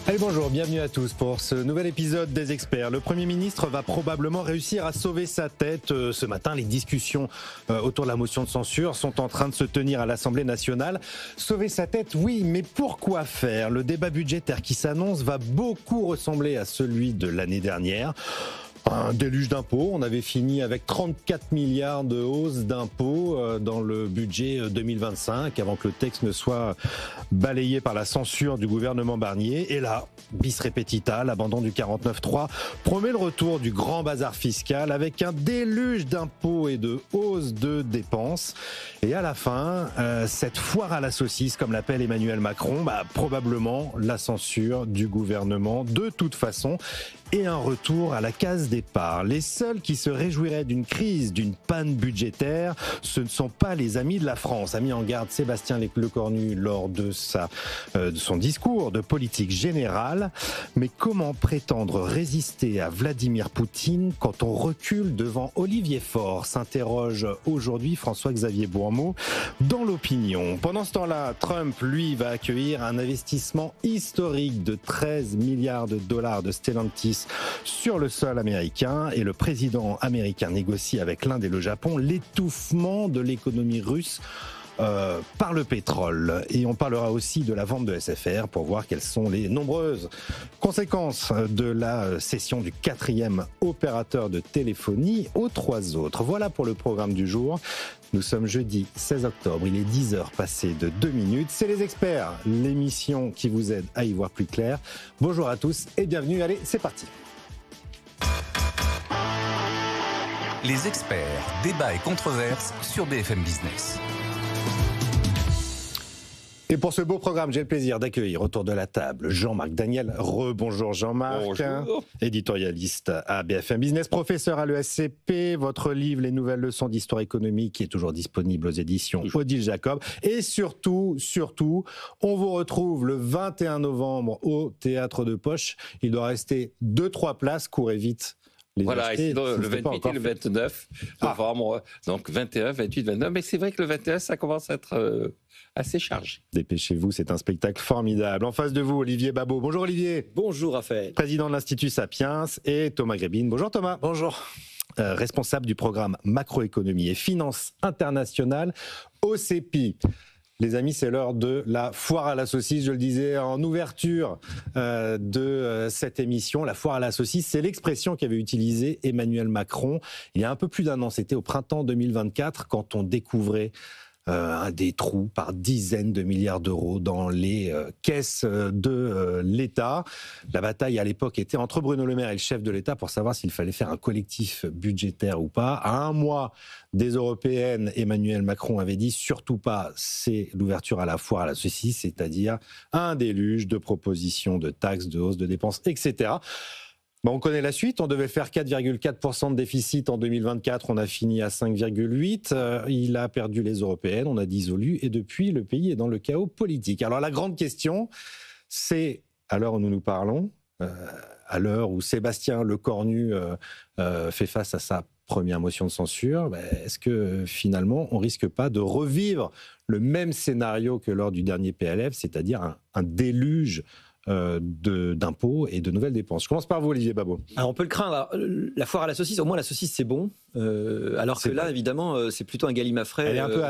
Allez, bonjour, bienvenue à tous pour ce nouvel épisode des Experts. Le Premier ministre va probablement réussir à sauver sa tête. Ce matin, les discussions autour de la motion de censure sont en train de se tenir à l'Assemblée nationale. Sauver sa tête, oui, mais pourquoi faire ? Le débat budgétaire qui s'annonce va beaucoup ressembler à celui de l'année dernière. Un déluge d'impôts. On avait fini avec 34 milliards de hausse d'impôts dans le budget 2025 avant que le texte ne soit balayé par la censure du gouvernement Barnier. Et là, bis repetita, l'abandon du 49.3 promet le retour du grand bazar fiscal avec un déluge d'impôts et de hausses de dépenses. Et à la fin, cette foire à la saucisse, comme l'appelle Emmanuel Macron, probablement la censure du gouvernement de toute façon. Et un retour à la case départ. Les seuls qui se réjouiraient d'une crise, d'une panne budgétaire, ce ne sont pas les amis de la France, a mis en garde Sébastien Lecornu lors de son discours de politique générale. Mais comment prétendre résister à Vladimir Poutine quand on recule devant Olivier Faure, s'interroge aujourd'hui François-Xavier Bourmeau dans l'Opinion. Pendant ce temps-là, Trump, lui, va accueillir un investissement historique de 13 milliards de dollars de Stellantis sur le sol américain et le président américain négocie avec l'Inde et le Japon l'étouffement de l'économie russe par le pétrole. Et on parlera aussi de la vente de SFR pour voir quelles sont les nombreuses conséquences de la cession du 4e opérateur de téléphonie aux 3 autres. Voilà pour le programme du jour. Nous sommes jeudi 16 octobre, il est 10h passé de 2 minutes. C'est Les Experts, l'émission qui vous aide à y voir plus clair. Bonjour à tous et bienvenue. Allez, c'est parti. Les Experts, débats et controverses sur BFM Business. Et pour ce beau programme, j'ai le plaisir d'accueillir autour de la table Jean-Marc Daniel. Rebonjour Jean-Marc, bonjour. Éditorialiste à BFM Business, professeur à l'ESCP. Votre livre, Les nouvelles leçons d'histoire économique, est toujours disponible aux éditions Odile Jacob. Et surtout, on vous retrouve le 21 novembre au Théâtre de Poche. Il doit rester 2-3 places, courez vite. Voilà, et sinon, le 28 et le 29 novembre, donc 21, 28, 29. Mais c'est vrai que le 21, ça commence à être assez chargé. Dépêchez-vous, c'est un spectacle formidable. En face de vous, Olivier Babot. Bonjour Olivier. Bonjour Raphaël. Président de l'Institut Sapiens, et Thomas Grébine. Bonjour Thomas. Bonjour. Responsable du programme macroéconomie et finances internationales au CEPI. Les amis, c'est l'heure de la foire à la saucisse. Je le disais en ouverture de cette émission. La foire à la saucisse, c'est l'expression qu'avait utilisée Emmanuel Macron il y a un peu plus d'un an. C'était au printemps 2024 quand on découvrait des trous par dizaines de milliards d'euros dans les caisses de l'État. La bataille à l'époque était entre Bruno Le Maire et le chef de l'État pour savoir s'il fallait faire un collectif budgétaire ou pas. À un mois des européennes, Emmanuel Macron avait dit surtout pas, c'est l'ouverture à la foire à la saucisse, c'est-à-dire un déluge de propositions de taxes, de hausses de dépenses, etc. On connaît la suite, on devait faire 4,4% de déficit en 2024, on a fini à 5,8%, il a perdu les européennes, on a dissolu et depuis le pays est dans le chaos politique. Alors la grande question, c'est à l'heure où nous nous parlons, à l'heure où Sébastien Lecornu fait face à sa première motion de censure, est-ce que finalement on risque pas de revivre le même scénario que lors du dernier PLF, c'est-à-dire un déluge d'impôts et de nouvelles dépenses. Je commence par vous, Olivier Babot. Alors on peut le craindre. La foire à la saucisse, au moins la saucisse c'est bon. Alors que là, évidemment, c'est plutôt un galimafré. Elle est un peu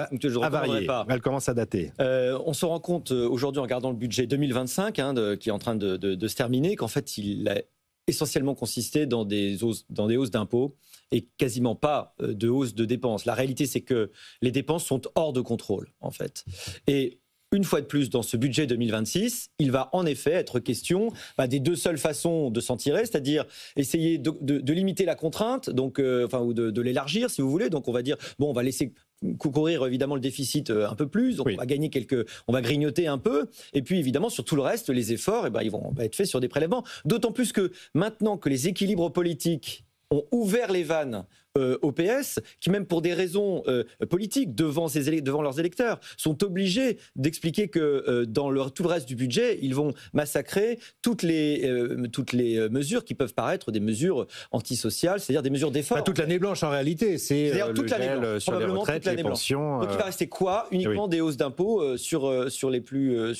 avariée. Elle commence à dater. On se rend compte aujourd'hui en regardant le budget 2025, qui est en train de se terminer, qu'en fait il a essentiellement consisté dans des hausses d'impôts et quasiment pas de hausse de dépenses. La réalité, c'est que les dépenses sont hors de contrôle, en fait. Et une fois de plus, dans ce budget 2026, il va en effet être question des deux seules façons de s'en tirer, c'est-à-dire essayer de limiter la contrainte, donc, ou de l'élargir, si vous voulez. Donc on va dire, on va laisser courir évidemment le déficit un peu plus, donc on va gagner on va grignoter un peu, et puis évidemment sur tout le reste, les efforts, ils vont être faits sur des prélèvements. D'autant plus que maintenant que les équilibres politiques ont ouvert les vannes au PS, qui même pour des raisons politiques devant leurs électeurs, sont obligés d'expliquer que dans tout le reste du budget, ils vont massacrer toutes les mesures qui peuvent paraître des mesures antisociales, c'est-à-dire des mesures d'effort. Toute l'année blanche en réalité, c'est toute l'année blanche, sur les retraites, les pensions. Donc il va rester quoi? Uniquement des hausses d'impôts sur les plus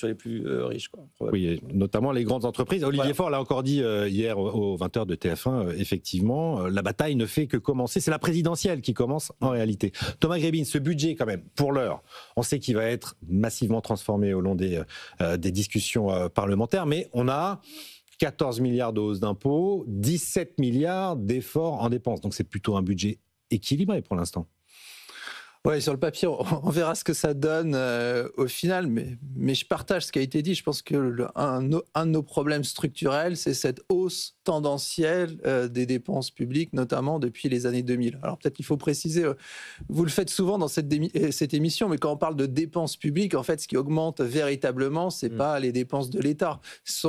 riches, quoi. Oui, notamment les grandes entreprises. Olivier Faure l'a encore dit hier aux 20h de TF1, effectivement, la bataille ne fait que commencer. C'est la présidentielle qui commence en réalité. Thomas Grébin, ce budget quand même, pour l'heure, on sait qu'il va être massivement transformé au long des discussions parlementaires, mais on a 14 milliards de hausses d'impôts, 17 milliards d'efforts en dépenses. Donc c'est plutôt un budget équilibré pour l'instant. Oui, sur le papier, on verra ce que ça donne au final, mais je partage ce qui a été dit. Je pense que un de nos problèmes structurels, c'est cette hausse tendancielle des dépenses publiques, notamment depuis les années 2000. Alors peut-être qu'il faut préciser, vous le faites souvent dans cette émission, mais quand on parle de dépenses publiques, en fait, ce qui augmente véritablement, c'est pas les dépenses de l'État. Ce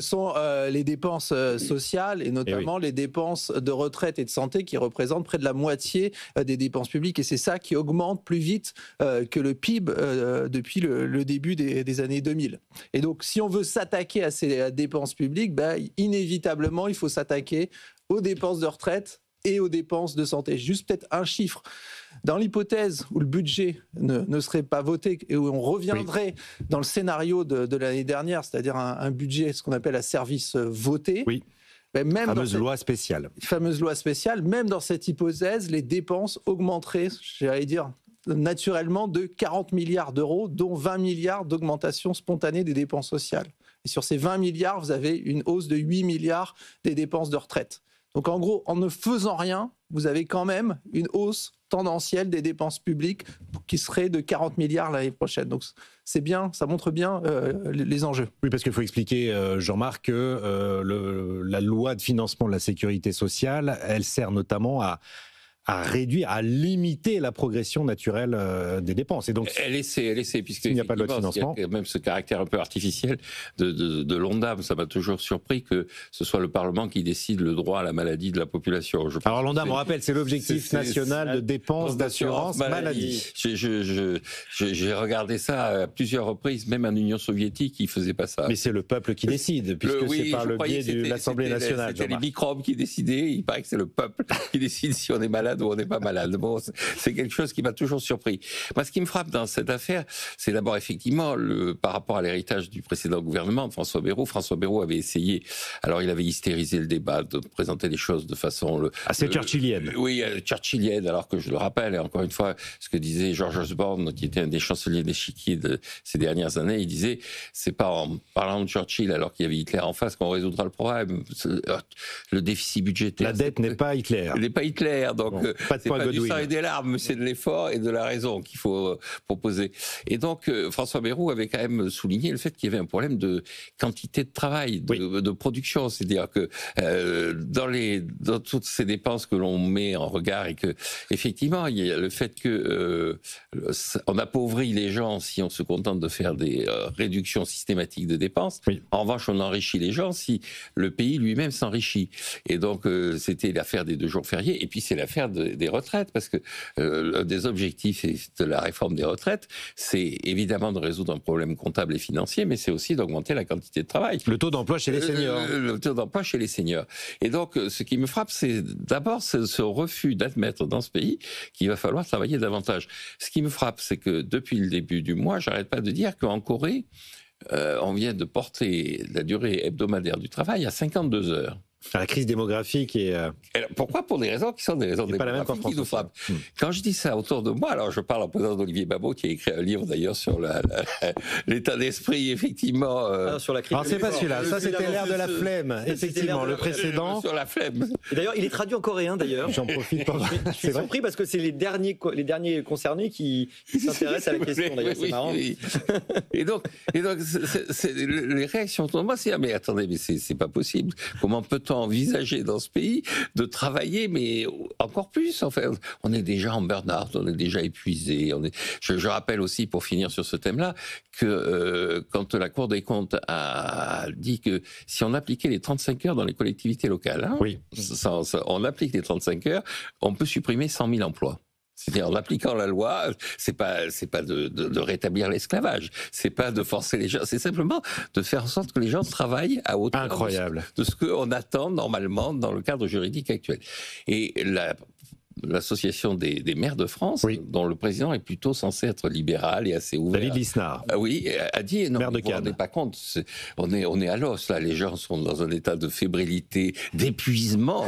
sont les dépenses sociales et notamment les dépenses de retraite et de santé qui représentent près de la moitié des dépenses publiques. Et c'est ça qui augmente plus vite que le PIB depuis le début des années 2000. Et donc, si on veut s'attaquer à ces dépenses publiques, inévitablement, il faut s'attaquer aux dépenses de retraite et aux dépenses de santé. Juste peut-être un chiffre. Dans l'hypothèse où le budget ne serait pas voté et où on reviendrait dans le scénario de l'année dernière, c'est-à-dire un budget, ce qu'on appelle à service voté, même fameuse loi spéciale. Fameuse loi spéciale, même dans cette hypothèse, les dépenses augmenteraient, j'allais dire, naturellement de 40 milliards d'euros, dont 20 milliards d'augmentation spontanée des dépenses sociales. Et sur ces 20 milliards, vous avez une hausse de 8 milliards des dépenses de retraite. Donc en gros, en ne faisant rien, vous avez quand même une hausse tendancielle des dépenses publiques qui serait de 40 milliards l'année prochaine. Donc c'est bien, ça montre bien les enjeux. Oui, parce qu'il faut expliquer, Jean-Marc, que la loi de financement de la sécurité sociale, elle sert notamment à réduire, à limiter la progression naturelle des dépenses. Et donc, elle essaie, puisqu'il n'y a pas de loi de financement. Il y a même ce caractère un peu artificiel de l'ONDAM. Ça m'a toujours surpris que ce soit le Parlement qui décide le droit à la maladie de la population. Alors l'ONDAM, on rappelle, c'est l'objectif national de dépenses d'assurance maladie. J'ai regardé ça à plusieurs reprises, même en Union soviétique, ils ne faisaient pas ça. Mais c'est le peuple qui décide, puisque c'est par le biais de l'Assemblée nationale. C'était les microbes qui décidaient, il paraît que c'est le peuple qui décide si on est malade ou on n'est pas malade. Bon, c'est quelque chose qui m'a toujours surpris. Moi, ce qui me frappe dans cette affaire, c'est d'abord effectivement par rapport à l'héritage du précédent gouvernement de François Bayrou. François Bayrou avait essayé, alors il avait hystérisé le débat, de présenter les choses de façon assez churchillienne. Oui, churchillienne, alors que je le rappelle, et encore une fois, ce que disait George Osborne, qui était un des chanceliers d'échiquier de ces dernières années, il disait, c'est pas en parlant de Churchill, alors qu'il y avait Hitler en face, qu'on résoudra le problème. Le déficit budgétaire. La dette n'est pas Hitler. Elle n'est pas Hitler, donc c'est pas du sang et des larmes, c'est de l'effort et de la raison qu'il faut proposer. Et donc, François Bayrou avait quand même souligné le fait qu'il y avait un problème de quantité de travail, de production. C'est-à-dire que dans toutes ces dépenses que l'on met en regard et que, effectivement, il y a le fait que on appauvrit les gens si on se contente de faire des réductions systématiques de dépenses. Oui. En revanche, on enrichit les gens si le pays lui-même s'enrichit. Et donc, c'était l'affaire des 2 jours fériés. Et puis, c'est l'affaire des retraites, parce que l'un des objectifs de la réforme des retraites, c'est évidemment de résoudre un problème comptable et financier, mais c'est aussi d'augmenter la quantité de travail. Le taux d'emploi chez les seniors. Le taux d'emploi chez les seniors. Et donc, ce qui me frappe, c'est d'abord ce refus d'admettre dans ce pays qu'il va falloir travailler davantage. Ce qui me frappe, c'est que depuis le début du mois, j'arrête pas de dire qu'en Corée, on vient de porter la durée hebdomadaire du travail à 52 heures. La crise démographique et... Pourquoi? Pour des raisons qui sont des raisons démographiques qui nous frappent. Quand je dis ça autour de moi, alors je parle en présence d'Olivier Babot, qui a écrit un livre d'ailleurs sur l'état d'esprit, effectivement. Sur la crise. Alors c'est pas celui-là, ça c'était l'ère de la flemme, effectivement, le précédent. Sur la flemme. Et d'ailleurs, il est traduit en coréen d'ailleurs. J'en profite pour... Je suis surpris parce que c'est les derniers concernés qui s'intéressent à la question d'ailleurs, c'est marrant. Oui. Et donc les réactions autour de moi, c'est mais attendez, mais c'est pas possible. Comment peut-on envisagé dans ce pays de travailler, mais encore plus. En fait, on est déjà en burn-out, on est déjà épuisé. Je rappelle aussi, pour finir sur ce thème-là, que quand la Cour des comptes a dit que si on appliquait les 35 heures dans les collectivités locales, on applique les 35 heures, on peut supprimer 100 000 emplois. C'est-à-dire, en appliquant la loi, c'est pas de rétablir l'esclavage, c'est pas de forcer les gens, c'est simplement de faire en sorte que les gens travaillent à hauteur de ce qu'on attend normalement dans le cadre juridique actuel. Et l'association des maires de France, dont le président est plutôt censé être libéral et assez ouvert. David Lisnard. Oui, a dit non, maire de vous ne vous rendez pas compte, on est à l'os là, les gens sont dans un état de fébrilité, d'épuisement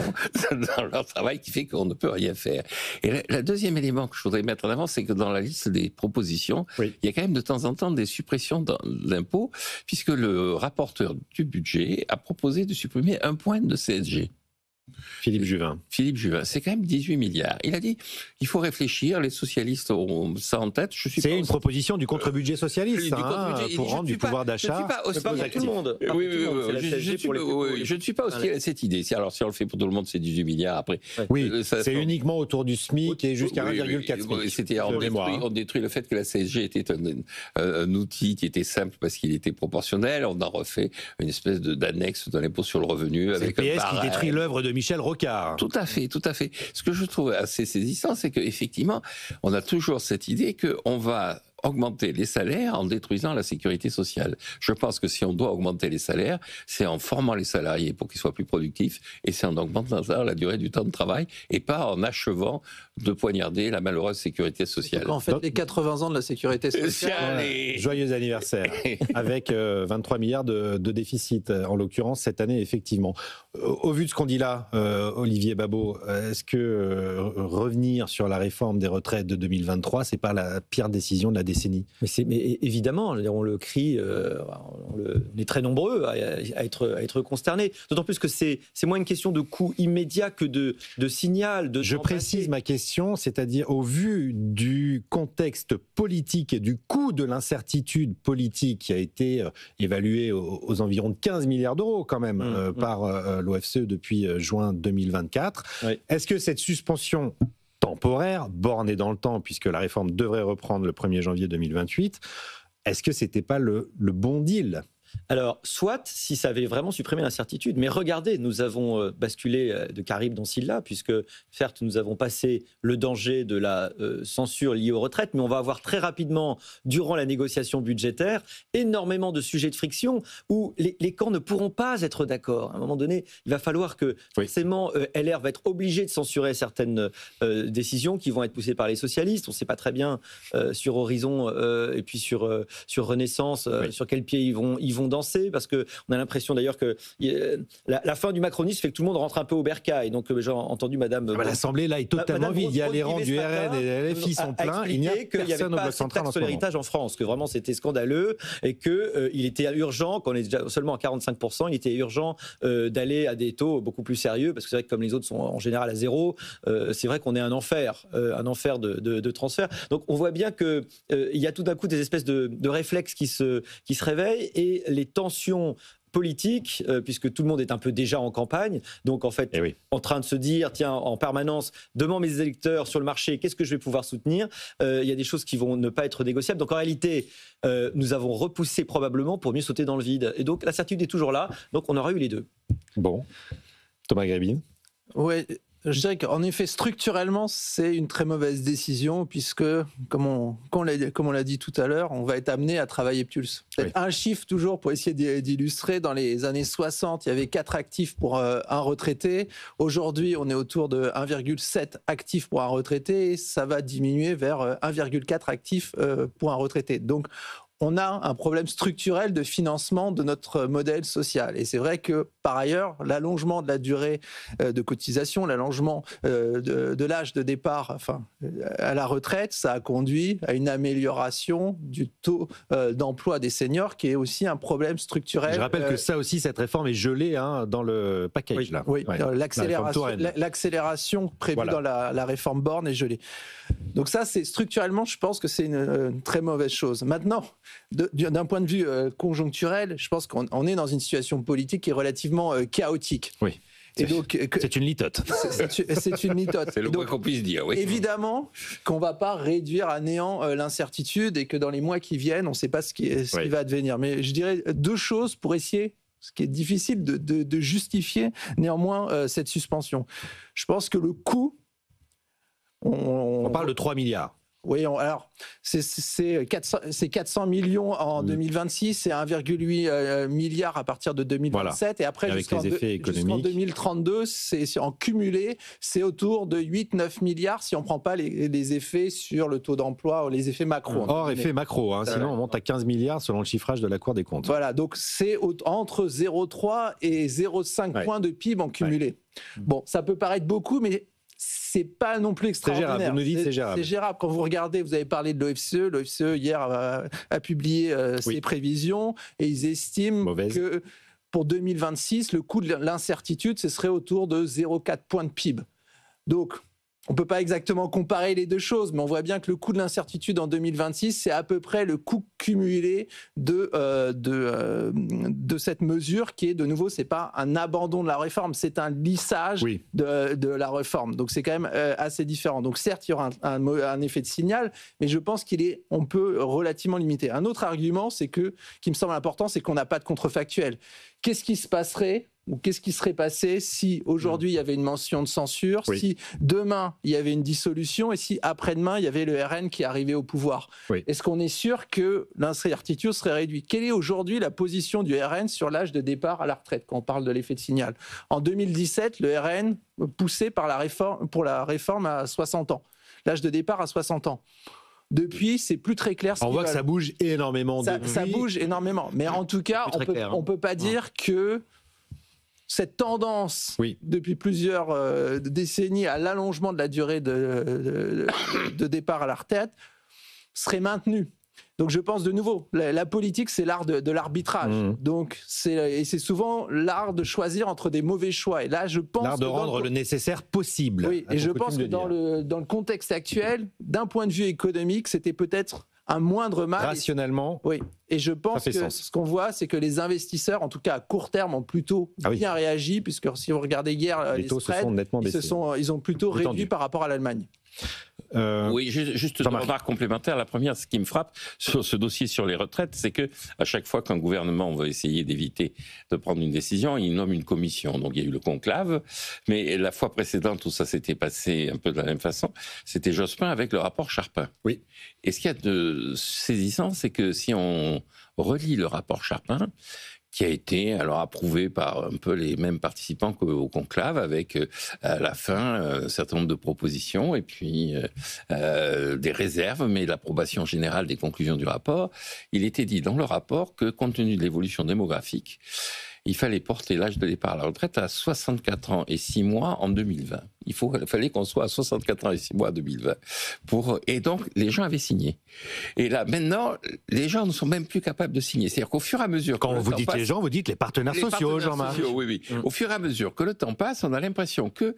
dans leur travail qui fait qu'on ne peut rien faire. Et le deuxième élément que je voudrais mettre en avant, c'est que dans la liste des propositions, il y a quand même de temps en temps des suppressions d'impôts, puisque le rapporteur du budget a proposé de supprimer 1 point de CSG. Philippe Juvin, c'est quand même 18 milliards. Il a dit, il faut réfléchir, les socialistes ont ça en tête. C'est une proposition du contre-budget socialiste, pour rendre du pouvoir d'achat. Je ne suis pas hostile à cette idée. Alors si on le fait pour tout le monde, c'est 18 milliards après. Oui, c'est uniquement autour du SMIC et jusqu'à 1,4 SMIC. C'était on détruit le fait que la CSG était un outil qui était simple parce qu'il était proportionnel. On en refait une espèce d'annexe de l'impôt sur le revenu. C'est le PS qui détruit l'œuvre de Michel Rocard. Tout à fait. Ce que je trouve assez saisissant, c'est qu'effectivement, on a toujours cette idée qu'on va augmenter les salaires en détruisant la sécurité sociale. Je pense que si on doit augmenter les salaires, c'est en formant les salariés pour qu'ils soient plus productifs et c'est en augmentant la durée du temps de travail et pas en achevant de poignarder la malheureuse sécurité sociale. Donc, en fait, les 80 ans de la sécurité sociale... Joyeux anniversaire. Avec 23 milliards de déficit, en l'occurrence, cette année, effectivement. Au vu de ce qu'on dit là, Olivier Babot, est-ce que revenir sur la réforme des retraites de 2023, c'est pas la pire décision de la décennie? Mais évidemment, on le crie, on est très nombreux à être consternés. D'autant plus que c'est moins une question de coût immédiat que de signal. Je précise ma question, c'est-à-dire au vu du contexte politique et du coût de l'incertitude politique qui a été évalué aux environs de 15 milliards d'euros quand même par l'OFCE depuis juin 2024. Oui. Est-ce que cette suspension temporaire, bornée dans le temps, puisque la réforme devrait reprendre le 1er janvier 2028, est-ce que c'était pas le bon deal ? Alors, soit si ça avait vraiment supprimé l'incertitude, mais regardez, nous avons basculé de Caribe dans Scylla, puisque certes, nous avons passé le danger de la censure liée aux retraites, mais on va avoir très rapidement, durant la négociation budgétaire, énormément de sujets de friction où les camps ne pourront pas être d'accord. À un moment donné, il va falloir que, forcément, LR va être obligé de censurer certaines décisions qui vont être poussées par les socialistes. On ne sait pas très bien sur Horizon et puis sur Renaissance, sur quel pied ils vont danser, parce qu'on a l'impression d'ailleurs que la fin du macronisme fait que tout le monde rentre un peu au bercail. Donc j'ai entendu Madame... L'Assemblée là est totalement vide. Il y a les rangs du RN et des LFI sont pleins. Il n'y a personne au bloc central en ce moment. L'héritage en France, que vraiment c'était scandaleux et qu'il était urgent, qu'on est déjà seulement à 45%, il était urgent d'aller à des taux beaucoup plus sérieux, parce que c'est vrai que comme les autres sont en général à zéro, c'est vrai qu'on est un enfer de transfert. Donc on voit bien qu'il y a tout d'un coup des espèces de réflexes qui se réveillent, et les tensions politiques, puisque tout le monde est un peu déjà en campagne, donc en fait en train de se dire, tiens, en permanence, devant mes électeurs sur le marché, qu'est-ce que je vais pouvoir soutenir ? Il y a des choses qui vont ne pas être négociables. Donc en réalité, nous avons repoussé probablement pour mieux sauter dans le vide. Et donc la certitude est toujours là, donc on aura eu les deux. Bon. Thomas Grébine ? Oui. Je dirais qu'en effet, structurellement, c'est une très mauvaise décision, puisque, comme on l'a dit tout à l'heure, on va être amené à travailler plus. Un chiffre toujours pour essayer d'illustrer. Dans les années 60, il y avait 4 actifs pour un retraité. Aujourd'hui, on est autour de 1,7 actifs pour un retraité, et ça va diminuer vers 1,4 actifs pour un retraité. Donc, on a un problème structurel de financement de notre modèle social. Et c'est vrai que, par ailleurs, l'allongement de la durée de cotisation, l'allongement de l'âge de départ à la retraite, ça a conduit à une amélioration du taux d'emploi des seniors, qui est aussi un problème structurel. Je rappelle que ça aussi, cette réforme est gelée dans le package. Oui, l'accélération prévue dans la réforme Borne est gelée. Donc ça, c'est structurellement, je pense que c'est une très mauvaise chose. Maintenant, d'un point de vue conjoncturel, je pense qu'on est dans une situation politique qui est relativement chaotique. Oui. Et donc, c'est une litote. C'est une litote. C'est le moins qu'on puisse dire, oui. Évidemment qu'on ne va pas réduire à néant l'incertitude et que dans les mois qui viennent, on ne sait pas ce qui va advenir. Mais je dirais 2 choses pour essayer, ce qui est difficile de justifier néanmoins cette suspension. Je pense que le coût... On parle de 3 milliards. Oui, alors c'est 400 millions en 2026 et 1,8 milliard à partir de 2027. Voilà. Et après, jusqu'en 2032, c'est en cumulé, c'est autour de 8-9 milliards si on ne prend pas les effets sur le taux d'emploi ou les effets macro. Hors effet macro, sinon on monte à 15 milliards selon le chiffrage de la Cour des comptes. Voilà, donc c'est entre 0,3 et 0,5 points de PIB en cumulé. Bon, ça peut paraître beaucoup, mais... c'est pas non plus extraordinaire. C'est gérable, vous nous dites c'est gérable. C'est gérable. Quand vous regardez, vous avez parlé de l'OFCE. L'OFCE, hier, a publié ses prévisions et ils estiment que pour 2026, le coût de l'incertitude, ce serait autour de 0,4 points de PIB. Donc, on ne peut pas exactement comparer les 2 choses, mais on voit bien que le coût de l'incertitude en 2026, c'est à peu près le coût cumulé de cette mesure qui est, de nouveau, ce n'est pas un abandon de la réforme, c'est un lissage de la réforme. Donc c'est quand même assez différent. Donc certes, il y aura un effet de signal, mais je pense on peut relativement limiter. Un autre argument, qui me semble important, c'est qu'on n'a pas de contrefactuel. Qu'est-ce qui se passerait ou qu'est-ce qui serait passé si aujourd'hui il y avait une mention de censure, si demain il y avait une dissolution et si après-demain il y avait le RN qui arrivait au pouvoir? Est-ce qu'on est sûr que l'incertitude serait réduite? Quelle est aujourd'hui la position du RN sur l'âge de départ à la retraite quand on parle de l'effet de signal? En 2017, le RN poussait pour la réforme à 60 ans, l'âge de départ à 60 ans. Depuis, c'est plus très clair. On voit que ça bouge énormément. Ça bouge énormément. Mais en tout cas, on peut pas dire que cette tendance depuis plusieurs décennies à l'allongement de la durée de départ à la retraite serait maintenue. Donc je pense de nouveau, la politique c'est l'art de l'arbitrage. Donc c'est souvent l'art de choisir entre des mauvais choix. Et là je pense l'art de rendre le nécessaire possible. Oui, et je pense que dans le contexte actuel, d'un point de vue économique, c'était peut-être un moindre mal. Rationnellement. Oui. Et je pense que ce qu'on voit, c'est que les investisseurs, en tout cas à court terme, ont plutôt bien réagi, puisque si vous regardez hier les taux spreads, se sont nettement baissés. Ils ont plutôt réduit par rapport à l'Allemagne. Oui, juste une remarque complémentaire. La première, ce qui me frappe sur ce dossier sur les retraites, c'est que à chaque fois qu'un gouvernement veut essayer d'éviter de prendre une décision, il nomme une commission. Donc il y a eu le conclave, mais la fois précédente où ça s'était passé un peu de la même façon, c'était Jospin avec le rapport Charpin. Oui. Et ce qu'il y a de saisissant, c'est que si on relit le rapport Charpin, qui a été alors approuvé par un peu les mêmes participants qu'au conclave, avec à la fin un certain nombre de propositions et puis des réserves, mais l'approbation générale des conclusions du rapport. Il était dit dans le rapport que, compte tenu de l'évolution démographique, il fallait porter l'âge de départ à la retraite à 64 ans et 6 mois en 2020. Il fallait qu'on soit à 64 ans et 6 mois en 2020. Et donc, les gens avaient signé. Et là, maintenant, les gens ne sont même plus capables de signer. C'est-à-dire qu'au fur et à mesure... Quand vous dites les gens, vous dites les partenaires sociaux, Jean-Marc. Oui. Au fur et à mesure que le temps passe, on a l'impression que,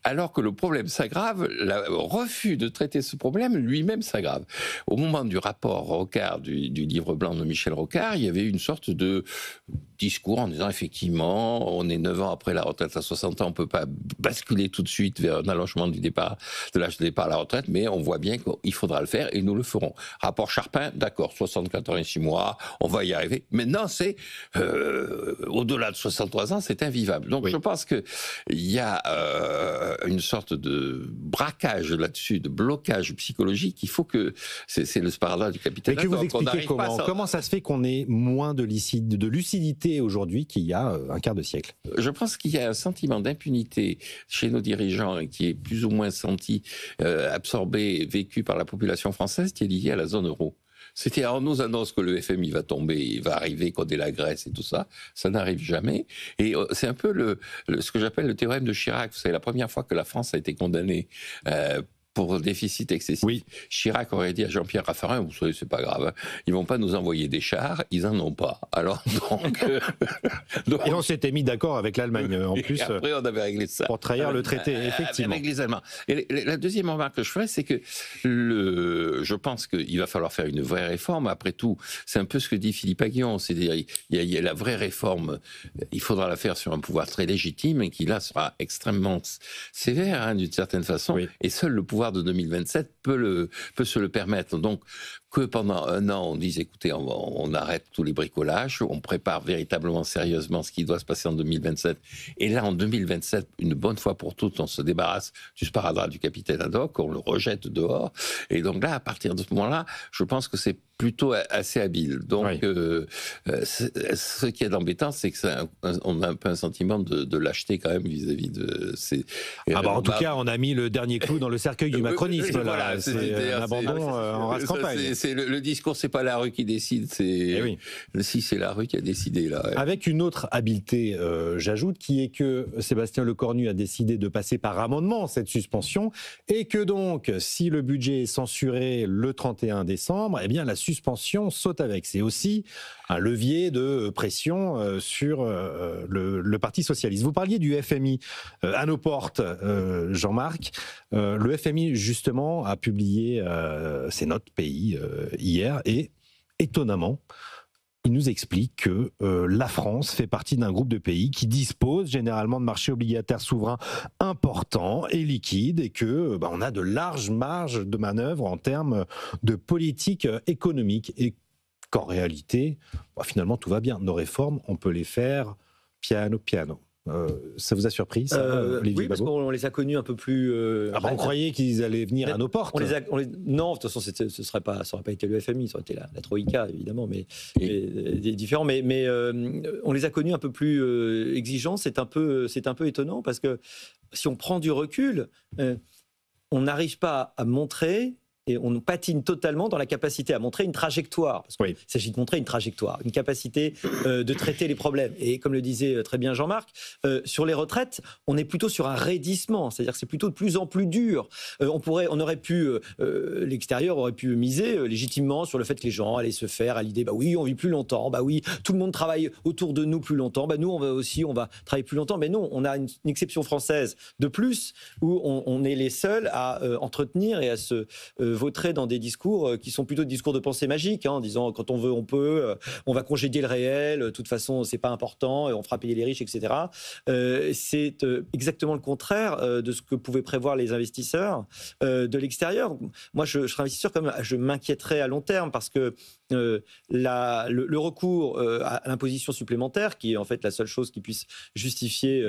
alors que le problème s'aggrave, le refus de traiter ce problème lui-même s'aggrave. Au moment du rapport Rocard, du livre blanc de Michel Rocard, il y avait une sorte de discours en disant effectivement, on est 9 ans après la retraite à 60 ans, on ne peut pas basculer tout de suite vers un allongement de l'âge de départ à la retraite, mais on voit bien qu'il faudra le faire et nous le ferons. Rapport Charpin, d'accord, 64 ans et 6 mois, on va y arriver. Maintenant, c'est au-delà de 63 ans, c'est invivable. Donc je pense qu'il y a une sorte de braquage là-dessus, de blocage psychologique. Il faut que c'est le sparadrap du capitalisme. Mais que vous expliquez comment ça se fait qu'on ait moins de lucidité aujourd'hui qu'il y a un quart de siècle? Je pense qu'il y a un sentiment d'impunité chez nos dirigeants qui est plus ou moins senti, absorbé, vécu par la population française, qui est lié à la zone euro. C'est-à-dire, on nous annonce que le FMI va tomber, il va arriver, qu'on est la Grèce et tout ça. Ça n'arrive jamais. Et c'est un peu ce que j'appelle le théorème de Chirac. C'est la première fois que la France a été condamnée pour déficit excessif. Oui. Chirac aurait dit à Jean-Pierre Raffarin, vous savez, c'est pas grave, hein, ils vont pas nous envoyer des chars, ils en ont pas. Alors donc et on s'était mis d'accord avec l'Allemagne en plus. Après, on avait réglé ça pour trahir le traité, effectivement. Avec les Allemands. Et la deuxième remarque que je ferais, c'est que je pense qu'il va falloir faire une vraie réforme. Après tout, c'est un peu ce que dit Philippe Aghion, c'est-à-dire il y a la vraie réforme. Il faudra la faire sur un pouvoir très légitime et qui là sera extrêmement sévère, hein, d'une certaine façon. Oui. Et seul le pouvoir de 2027 peut se le permettre. Donc, que pendant un an, on dise, écoutez, on arrête tous les bricolages, on prépare véritablement sérieusement ce qui doit se passer en 2027. Et là, en 2027, une bonne fois pour toutes, on se débarrasse du sparadrap du capitaine Haddock, on le rejette dehors. Et donc là, à partir de ce moment-là, je pense que c'est plutôt assez habile. Donc, oui. Ce qui est embêtant, c'est qu'on a un peu un sentiment de lâcheté quand même vis-à-vis de ces... en tout cas, on a mis le dernier clou dans le cercueil du macronisme. Voilà, c'est un abandon en race campagne. Le discours, c'est pas la rue qui décide, si c'est la rue qui a décidé là. Ouais. Avec une autre habileté, j'ajoute, qui est que Sébastien Lecornu a décidé de passer par amendement cette suspension et que donc, si le budget est censuré le 31 décembre, eh bien la suspension saute avec. C'est aussi un levier de pression sur le Parti socialiste. Vous parliez du FMI à nos portes, Jean-Marc. Le FMI, justement, a publié ses notes pays hier et, étonnamment, il nous explique que la France fait partie d'un groupe de pays qui dispose généralement de marchés obligataires souverains importants et liquides et que on a de larges marges de manœuvre en termes de politique économique et qu'en réalité, finalement, tout va bien. Nos réformes, on peut les faire piano, piano. Ça vous a surpris, ça, oui, parce qu'on les a connus un peu plus... on croyait qu'ils allaient venir à nos portes. Non, de toute façon, ça n'aurait pas été le FMI, ça aurait été la Troïka, évidemment, mais différent. Mais on les a connus un peu plus exigeants. C'est un peu étonnant, parce que si on prend du recul, on n'arrive pas à montrer... Et on patine totalement dans la capacité à montrer une trajectoire. Parce qu'il s'agit de montrer une trajectoire, une capacité de traiter les problèmes. Et comme le disait très bien Jean-Marc, sur les retraites, on est plutôt sur un raidissement. C'est-à-dire que c'est plutôt de plus en plus dur. L'extérieur aurait pu miser légitimement sur le fait que les gens allaient se faire à l'idée, oui, on vit plus longtemps, oui, tout le monde travaille autour de nous plus longtemps, nous, on va travailler plus longtemps. Mais non, on a une exception française de plus, où on est les seuls à entretenir et à se... vautrer dans des discours qui sont plutôt des discours de pensée magique, en disant quand on veut, on peut, on va congédier le réel, de toute façon, c'est pas important, on fera payer les riches, etc. C'est exactement le contraire de ce que pouvaient prévoir les investisseurs de l'extérieur. Moi, je serais investisseur, comme je m'inquiéterais à long terme, parce que le recours à l'imposition supplémentaire, qui est en fait la seule chose qui puisse justifier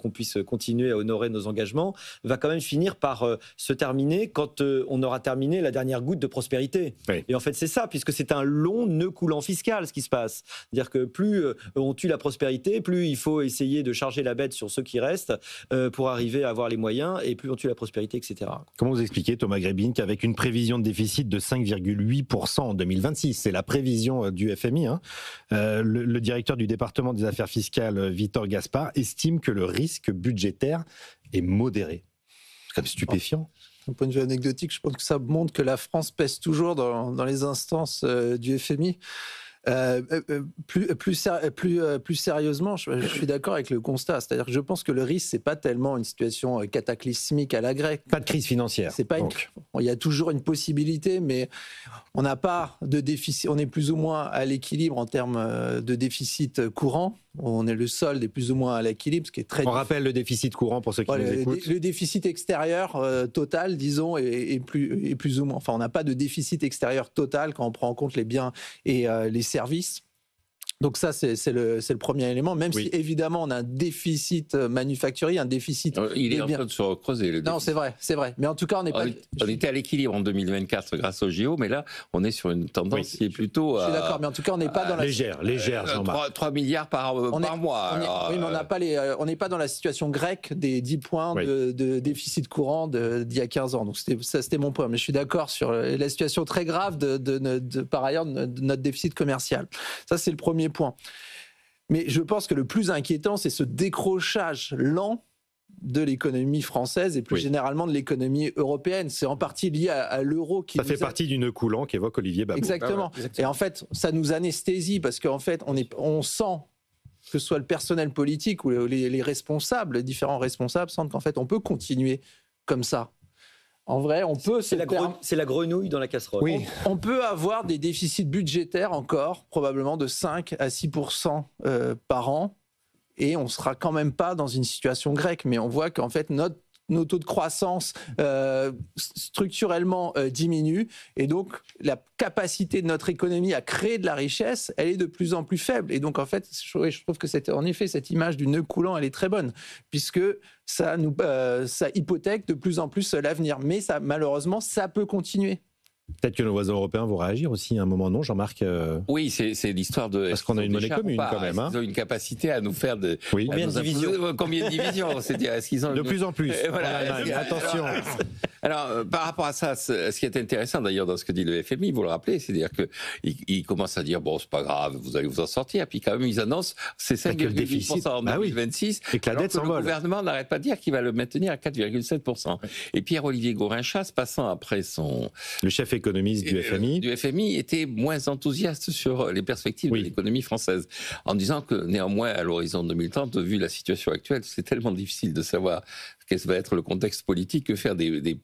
qu'on puisse continuer à honorer nos engagements, va quand même finir par se terminer quand on aura terminé la dernière goutte de prospérité. Oui. Et en fait, c'est ça, puisque c'est un long nœud coulant fiscal, ce qui se passe. C'est-à-dire que plus on tue la prospérité, plus il faut essayer de charger la bête sur ceux qui restent pour arriver à avoir les moyens, et plus on tue la prospérité, etc. Comment vous expliquez, Thomas Grébin, qu'avec une prévision de déficit de 5,8% en 2026, c'est la prévision du FMI, le directeur du département des affaires fiscales, Victor Gaspard, estime que le risque budgétaire est modéré. C'est quand même stupéfiant. D'un point de vue anecdotique, je pense que ça montre que la France pèse toujours dans les instances du FMI. Plus sérieusement, je suis d'accord avec le constat. C'est-à-dire que je pense que le risque, c'est pas tellement une situation cataclysmique à la grecque. Pas de crise financière. C'est pas il y a toujours une possibilité, mais on n'a pas de déficit. On est plus ou moins à l'équilibre en termes de déficit courant. On est le solde est plus ou moins à l'équilibre, ce qui est très. On rappelle le déficit courant pour ceux qui nous écoutent. Le déficit extérieur total, disons, est plus ou moins. Enfin, on n'a pas de déficit extérieur total quand on prend en compte les biens et les services. Donc ça, c'est le premier élément, même si évidemment on a un déficit manufacturier, un déficit... Il est en train de se recreuser. Non, c'est vrai. Mais en tout cas, on n'est pas... On était à l'équilibre en 2024 grâce au JO, mais là, on est sur une tendance qui est plutôt... Je suis d'accord, mais en tout cas, on n'est pas dans la... Légère, Jean-Marc. 3 milliards par mois. Oui, mais on n'est pas dans la situation grecque des 10 points de déficit courant d'il y a 15 ans. Donc c'était mon point. Mais je suis d'accord sur la situation très grave par ailleurs de notre déficit commercial. Ça, c'est le premier point. Mais je pense que le plus inquiétant, c'est ce décrochage lent de l'économie française et plus généralement de l'économie européenne. C'est en partie lié à l'euro. Ça fait partie du nœud coulant qu'évoque Olivier Babot. Exactement. Et en fait, ça nous anesthésie parce qu'en fait, on sent, que ce soit le personnel politique ou les responsables, les différents responsables sentent qu'en fait, on peut continuer comme ça. En vrai, on peut... C'est la grenouille dans la casserole. Oui. On peut avoir des déficits budgétaires encore, probablement de 5 à 6% par an, et on ne sera quand même pas dans une situation grecque. Mais on voit qu'en fait, nos taux de croissance structurellement diminuent, et donc la capacité de notre économie à créer de la richesse, elle est de plus en plus faible. Et donc en fait, je trouve que en effet, cette image du nœud coulant, elle est très bonne, puisque ça hypothèque de plus en plus l'avenir. Mais ça, malheureusement, ça peut continuer. Peut-être que nos voisins européens vont réagir aussi à un moment, non, Jean-Marc Oui, c'est l'histoire de... Parce qu'on a une monnaie commune quand même. Ils ont une capacité à nous faire de... Oui. Combien de divisions Combien de divisions c'est-à-dire, est-ce qu'ils ont de plus en plus. Voilà. Attention. Alors, par rapport à ça, ce qui est intéressant d'ailleurs dans ce que dit le FMI, vous le rappelez, c'est-à-dire qu'ils commencent à dire, bon, c'est pas grave, vous allez vous en sortir, puis quand même, ils annoncent c'est 5,8% en 2026, et que la dette s'envole. Le gouvernement n'arrête pas de dire qu'il va le maintenir à 4,7%. Et Pierre-Olivier Gourinchas, passant après le chef économiste du FMI, était moins enthousiaste sur les perspectives de l'économie française, en disant que néanmoins, à l'horizon 2030, vu la situation actuelle, c'est tellement difficile de savoir quel va être le contexte politique que faire des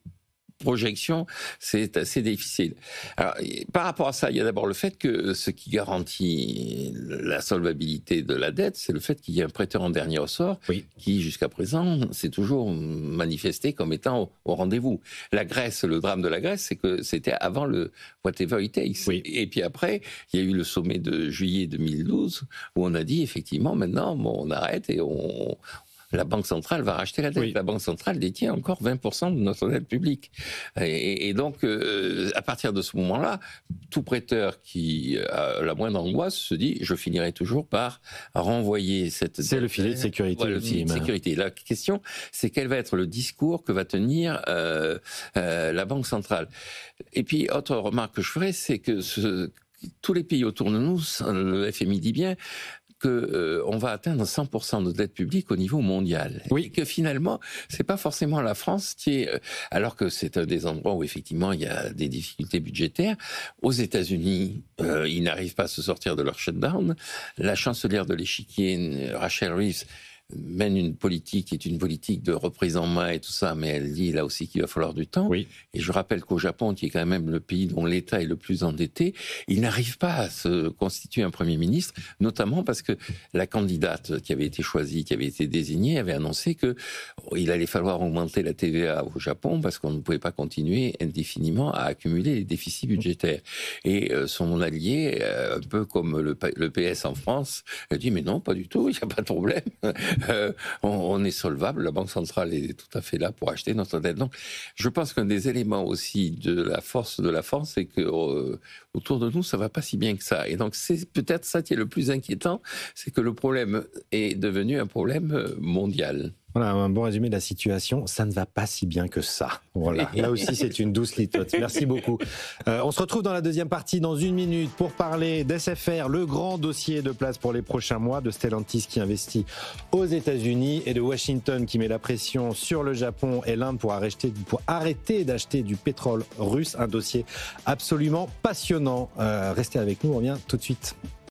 projection, c'est assez difficile. Alors, par rapport à ça, il y a d'abord le fait que ce qui garantit la solvabilité de la dette, c'est le fait qu'il y ait un prêteur en dernier ressort qui, jusqu'à présent, s'est toujours manifesté comme étant au rendez-vous. La Grèce, le drame de la Grèce, c'est que c'était avant le whatever it takes. Et puis après, il y a eu le sommet de juillet 2012 où on a dit, effectivement, maintenant, bon, on arrête et la Banque centrale va racheter la dette. La Banque centrale détient encore 20% de notre dette publique. Et donc, à partir de ce moment-là, tout prêteur qui a la moindre angoisse se dit « je finirai toujours par renvoyer cette dette ». C'est le filet de sécurité. Le filet de sécurité. La question, c'est quel va être le discours que va tenir la Banque centrale. Et puis, autre remarque que je ferai, c'est que tous les pays autour de nous, le FMI dit bien, qu'on va atteindre 100% de dette publique au niveau mondial. Et que finalement, c'est pas forcément la France qui est... alors que c'est un des endroits où effectivement il y a des difficultés budgétaires. Aux États-Unis, ils n'arrivent pas à se sortir de leur shutdown. La chancelière de l'échiquier, Rachel Reeves, mène une politique qui est une politique de reprise en main et tout ça, mais elle dit là aussi qu'il va falloir du temps. Et je rappelle qu'au Japon, qui est quand même le pays dont l'État est le plus endetté, il n'arrive pas à se constituer un Premier ministre, notamment parce que la candidate qui avait été choisie, qui avait été désignée, avait annoncé qu'il allait falloir augmenter la TVA au Japon parce qu'on ne pouvait pas continuer indéfiniment à accumuler les déficits budgétaires. Et son allié, un peu comme le PS en France, a dit « mais non, pas du tout, il n'y a pas de problème ». On est solvable, la Banque centrale est tout à fait là pour acheter notre dette. Donc, je pense qu'un des éléments aussi de la force de la France, c'est que autour de nous, ça va pas si bien que ça. Et donc, c'est peut-être ça qui est le plus inquiétant, c'est que le problème est devenu un problème mondial. Voilà, un bon résumé de la situation. Ça ne va pas si bien que ça. Voilà. Là aussi, c'est une douce litote. Merci beaucoup. On se retrouve dans la deuxième partie dans 1 minute pour parler d'SFR, le grand dossier de place pour les prochains mois, de Stellantis qui investit aux États-Unis et de Washington qui met la pression sur le Japon et l'Inde pour arrêter d'acheter du pétrole russe. Un dossier absolument passionnant. Restez avec nous, on revient tout de suite.